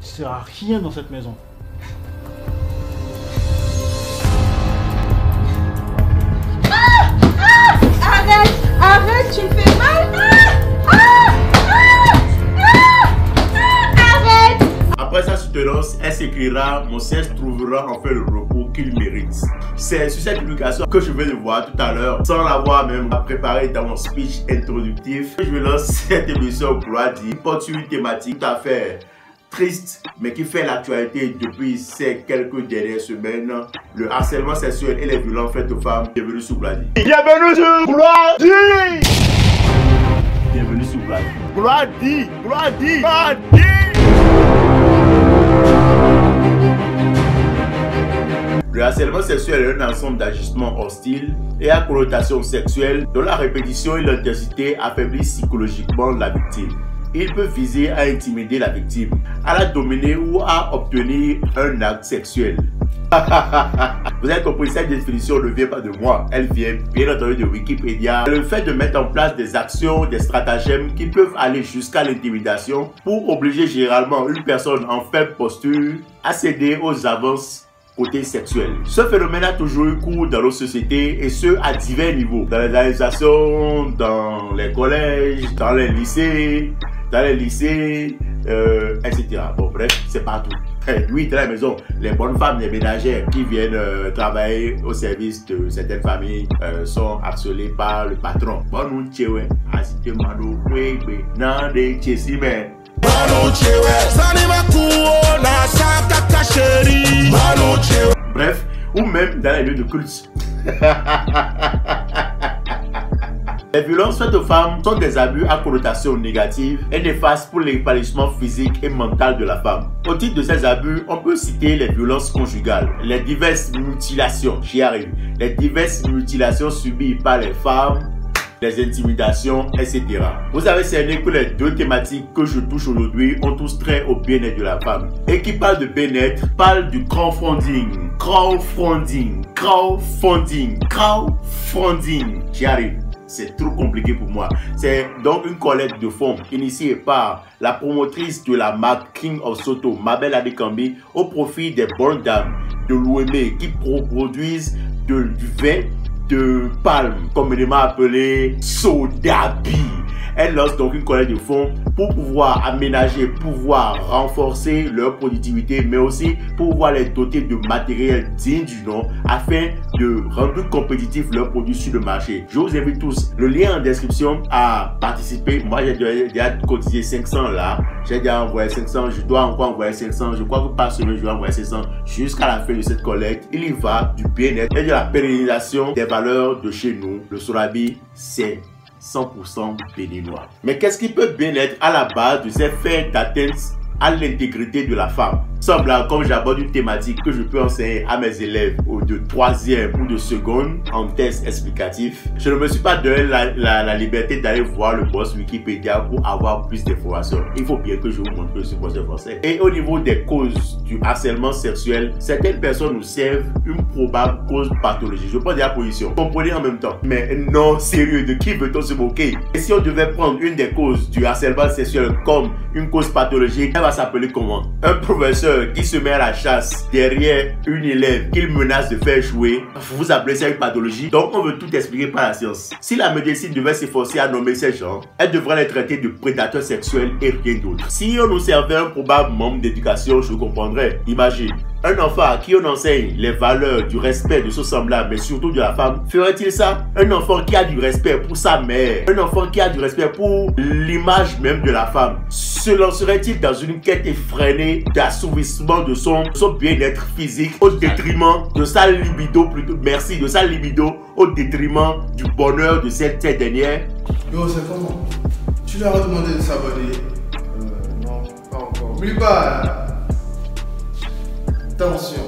Tu ne seras rien dans cette maison. Arrête, tu me fais mal. Arrête. Après sa soutenance, elle s'écrira: mon siège trouvera enfin le repos qu'il mérite. C'est sur cette publication que je vais le voir tout à l'heure, sans l'avoir même préparé dans mon speech introductif. Je lance cette émission pour dire, porte sur une thématique tout à fait triste, mais qui fait l'actualité depuis ces quelques dernières semaines: le harcèlement sexuel et les violences faites aux femmes. Bienvenue sur Glady. Bienvenue sur Glady. Bienvenue sur Glady. Glady. Glady. Glady. Le harcèlement sexuel est un ensemble d'agissements hostiles et à connotation sexuelle dont la répétition et l'intensité affaiblissent psychologiquement la victime. Il peut viser à intimider la victime, à la dominer ou à obtenir un acte sexuel. Vous avez compris, cette définition ne vient pas de moi, elle vient bien entendu de Wikipédia. Le fait de mettre en place des actions, des stratagèmes qui peuvent aller jusqu'à l'intimidation pour obliger généralement une personne en faible posture à céder aux avances côté sexuel. Ce phénomène a toujours eu cours dans nos sociétés et ce à divers niveaux. Dans les organisations, dans les collèges, dans les lycées, etc. Bon bref, c'est partout. Oui, dans la maison, les bonnes femmes, les ménagères qui viennent travailler au service de certaines familles sont harcelées par le patron. Bref, ou même dans les lieux de culte. Les violences faites aux femmes sont des abus à connotation négative et néfastes pour l'épanouissement physique et mental de la femme. Au titre de ces abus, on peut citer les violences conjugales, les diverses mutilations, j'y arrive, les diverses mutilations subies par les femmes, les intimidations, etc. Vous avez cerné que les deux thématiques que je touche aujourd'hui ont tous trait au bien-être de la femme. Et qui parle de bien-être, parle du crowdfunding. J'y arrive. C'est trop compliqué pour moi. C'est donc une collecte de fonds initiée par la promotrice de la marque King of Soto, Mabel Adekambi, au profit des bonnes dames de l'OME qui produisent du vin de palme, communément appelé Sodabi. Elle lance donc une collecte de fonds pour pouvoir aménager, pouvoir renforcer leur productivité, mais aussi pour pouvoir les doter de matériel digne du nom afin de rendre compétitifs leurs produits sur le marché. Je vous invite tous, le lien en description, à participer. Moi, j'ai déjà cotisé 500 là. J'ai déjà envoyé 500. Je dois encore envoyer 500. Je crois que par semaine, je vais envoyer 500 jusqu'à la fin de cette collecte. Il y va du bien-être et de la pérennisation des valeurs de chez nous. Le Sodabi, c'est 100% béninois. Mais qu'est-ce qui peut bien être à la base de ces faits d'atteinte à l'intégrité de la femme? Semblant comme j'aborde une thématique que je peux enseigner à mes élèves de 3e ou de seconde en test explicatif, je ne me suis pas donné la liberté d'aller voir le boss Wikipédia pour avoir plus d'informations. Il faut bien que je vous montre que ce boss est français. Et au niveau des causes du harcèlement sexuel, certaines personnes nous servent une probable cause pathologique. Je prends des positions. Comprenez en même temps. Mais non, sérieux, de qui veut-on se moquer? Et si on devait prendre une des causes du harcèlement sexuel comme une cause pathologique, elle va s'appeler comment? Un professeur qui se met à la chasse derrière une élève qu'il menace de faire jouer, vous appelez ça une pathologie? Donc on veut tout expliquer par la science. Si la médecine devait s'efforcer à nommer ces gens, elle devrait les traiter de prédateurs sexuels et rien d'autre. Si on nous servait un probable membre d'éducation, je comprendrais. Imagine, un enfant à qui on enseigne les valeurs du respect de son semblable, mais surtout de la femme, ferait-il ça? Un enfant qui a du respect pour sa mère, un enfant qui a du respect pour l'image même de la femme, se lancerait-il dans une quête effrénée d'assouvissement de son bien-être physique au détriment de sa libido, de sa libido, au détriment du bonheur de cette dernière? Yo, c'est comment? Tu leur as demandé de s'abonner? Non, pas encore. Oublie pas. Attention.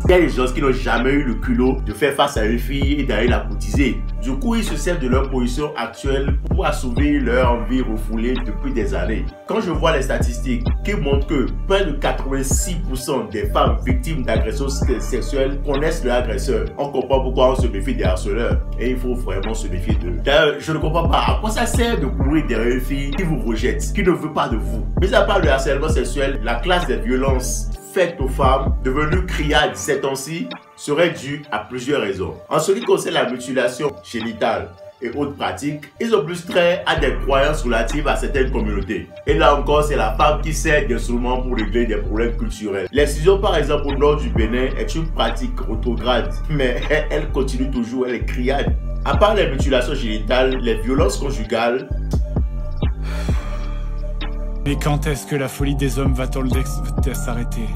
Il y a des gens qui n'ont jamais eu le culot de faire face à une fille et d'aller la courtiser. Du coup, ils se servent de leur position actuelle pour pour assouvir leur envie refoulée depuis des années. Quand je vois les statistiques qui montrent que près de 86% des femmes victimes d'agressions sexuelles connaissent leur agresseur, on comprend pourquoi on se méfie des harceleurs. Et il faut vraiment se méfier d'eux. D'ailleurs, je ne comprends pas à quoi ça sert de courir derrière une fille qui vous rejette, qui ne veut pas de vous. Mais à part le harcèlement sexuel, la classe des violences faites aux femmes, devenues criades ces temps-ci, serait due à plusieurs raisons. En ce qui concerne la mutilation génitale et autres pratiques, ils ont plus trait à des croyances relatives à certaines communautés. Et là encore, c'est la femme qui sert d'instrument pour régler des problèmes culturels. L'excision, par exemple, au nord du Bénin est une pratique rétrograde, mais elle continue toujours, elle est criade. À part les mutilations génitales, les violences conjugales. Mais quand est-ce que la folie des hommes va-t-elle s'arrêter?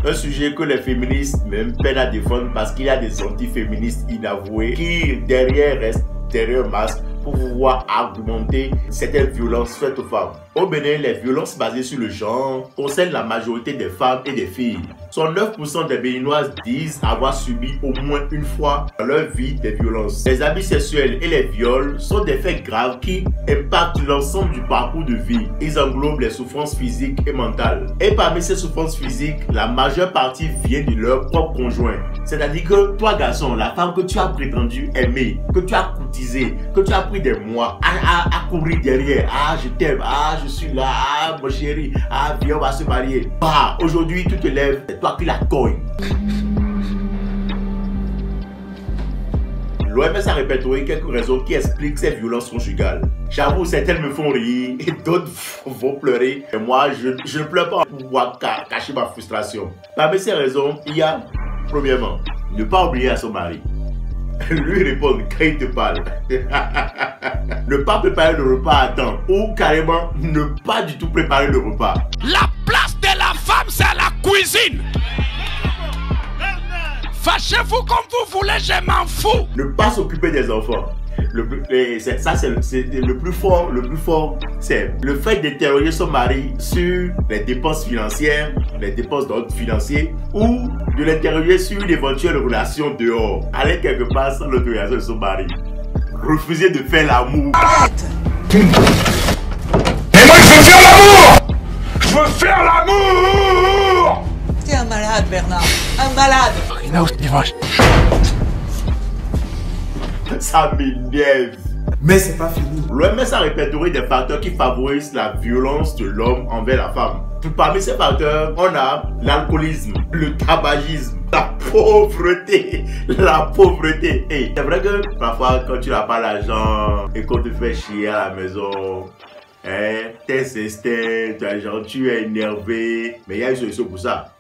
Un sujet que les féministes même peinent à défendre parce qu'il y a des antiféministes inavoués qui derrière restent derrière un masque pour pouvoir argumenter certaines violences faites aux femmes. Au Bénin, les violences basées sur le genre concernent la majorité des femmes et des filles. 109% des Béninoises disent avoir subi au moins une fois dans leur vie des violences. Les abus sexuels et les viols sont des faits graves qui impactent l'ensemble du parcours de vie. Ils englobent les souffrances physiques et mentales. Et parmi ces souffrances physiques, la majeure partie vient de leur propre conjoint. C'est-à-dire que toi, garçon, la femme que tu as prétendu aimer, que tu as courtisé, que tu as pris des mois à courir derrière, ah je t'aime, ah je suis là, ah mon chéri, ah viens on va se marier. Bah aujourd'hui tu te lèves, c'est toi qui la cogne. L'OMS a répertorié quelques raisons qui expliquent ces violences conjugales. J'avoue, certaines me font rire et d'autres vont pleurer. Et moi, je ne pleure pas pour pouvoir cacher ma frustration. Parmi ces raisons, il y a, premièrement, ne pas oublier à son mari. Lui répondre quand il te parle. Ne pas préparer le repas à temps ou carrément ne pas du tout préparer le repas. La place de la femme, c'est à la cuisine. Fâchez-vous comme vous voulez, je m'en fous. Ne pas s'occuper des enfants. Ça c'est le plus fort, c'est le fait d'interroger son mari sur les dépenses financières, les dépenses d'ordre financier ou de l'interroger sur une éventuelle relation dehors. Aller quelque part sans l'autorisation de son mari. Refuser de faire l'amour. Arrête. Et moi je veux faire l'amour. Je veux faire l'amour. T'es un malade, Bernard. Un malade. Ça m'énerve. Mais c'est pas fini. L'OMS a répertorié des facteurs qui favorisent la violence de l'homme envers la femme. Parmi ces facteurs, on a l'alcoolisme, le tabagisme, la pauvreté. Et c'est vrai que parfois quand tu n'as pas l'argent et qu'on te fait chier à la maison, t'es instinct, tu es énervé. Mais il y a une solution pour ça.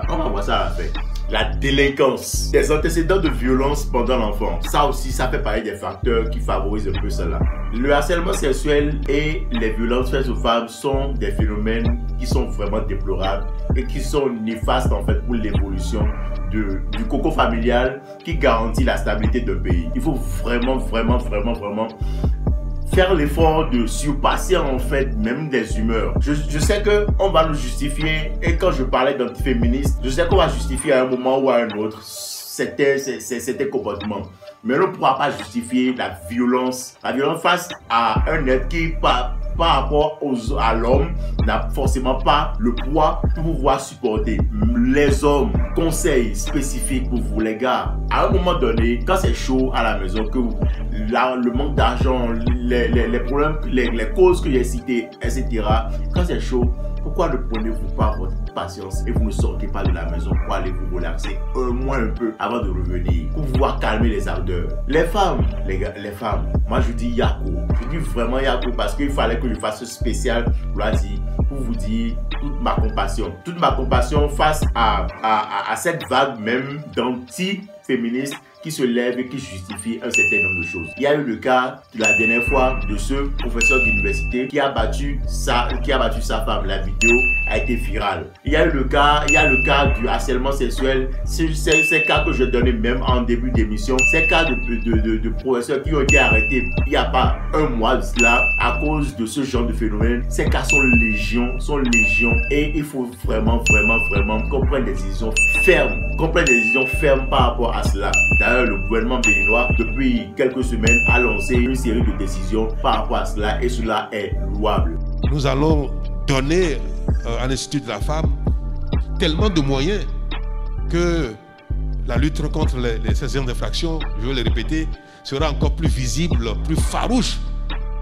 On va voir ça à la fin. La délinquance, des antécédents de violence pendant l'enfance. Ça aussi, ça fait partie des facteurs qui favorisent un peu cela. Le harcèlement sexuel et les violences faites aux femmes sont des phénomènes qui sont vraiment déplorables et qui sont néfastes en fait pour l'évolution du cocon familial qui garantit la stabilité d'un pays. Il faut vraiment faire l'effort de surpasser en fait même des humeurs. Je sais que on va nous justifier, et quand je parlais d'antiféministes, je sais qu'on va justifier à un moment ou à un autre certains comportements. Mais on ne pourra pas justifier la violence face à un être qui par rapport à l'homme n'a forcément pas le poids pour pouvoir supporter. Les hommes, conseils spécifiques pour vous les gars, à un moment donné, quand c'est chaud à la maison, que le manque d'argent, les problèmes, les causes que j'ai citées, etc. Quand c'est chaud, pourquoi ne prenez-vous pas votre patience et vous ne sortez pas de la maison pour aller vous relaxer un peu avant de revenir, pour pouvoir calmer les ardeurs. Les femmes, les gars, les femmes, moi je dis Yako, je dis vraiment Yako parce qu'il fallait que je fasse ce spécial pour vous dire toute ma compassion face à cette vague même d'anti-féministes qui se lève et qui justifie un certain nombre de choses. Il y a eu le cas de la dernière fois de ce professeur d'université qui a battu sa femme. La vidéo a été virale. Il y a le cas du harcèlement sexuel. Ces cas que je donnais même en début d'émission, ces cas de professeurs qui ont été arrêtés il n'y a pas un mois de cela à cause de ce genre de phénomène. Ces cas sont légion et il faut vraiment qu'on prenne des décisions fermes. Par rapport rapport à cela. D'ailleurs, le gouvernement béninois, depuis quelques semaines, a lancé une série de décisions par rapport à cela et cela est louable. Nous allons donner à l'Institut de la femme tellement de moyens que la lutte contre ces infractions, je veux le répéter, sera encore plus visible, plus farouche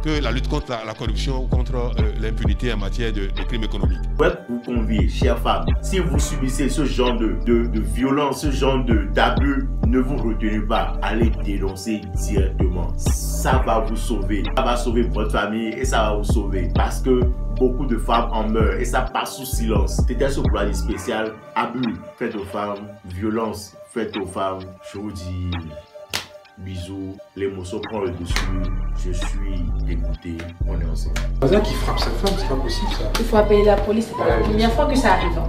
que la lutte contre la corruption, contre l'impunité en matière de crimes économiques. Ouais, vous conviez, chères femmes, si vous subissez ce genre de violence, ce genre d'abus, ne vous retenez pas, allez dénoncer directement. Ça va vous sauver, ça va sauver votre famille et ça va vous sauver parce que beaucoup de femmes en meurent et ça passe sous silence. C'était ce Bloody spécial, abus fait aux femmes, violence faite aux femmes. Je vous dis bisous, l'émotion prend le dessus, je suis dégoûté, on est ensemble. Un voisin qui frappe sa femme, c'est pas possible ça. Il faut appeler la police, c'est pas la première fois que ça arrive.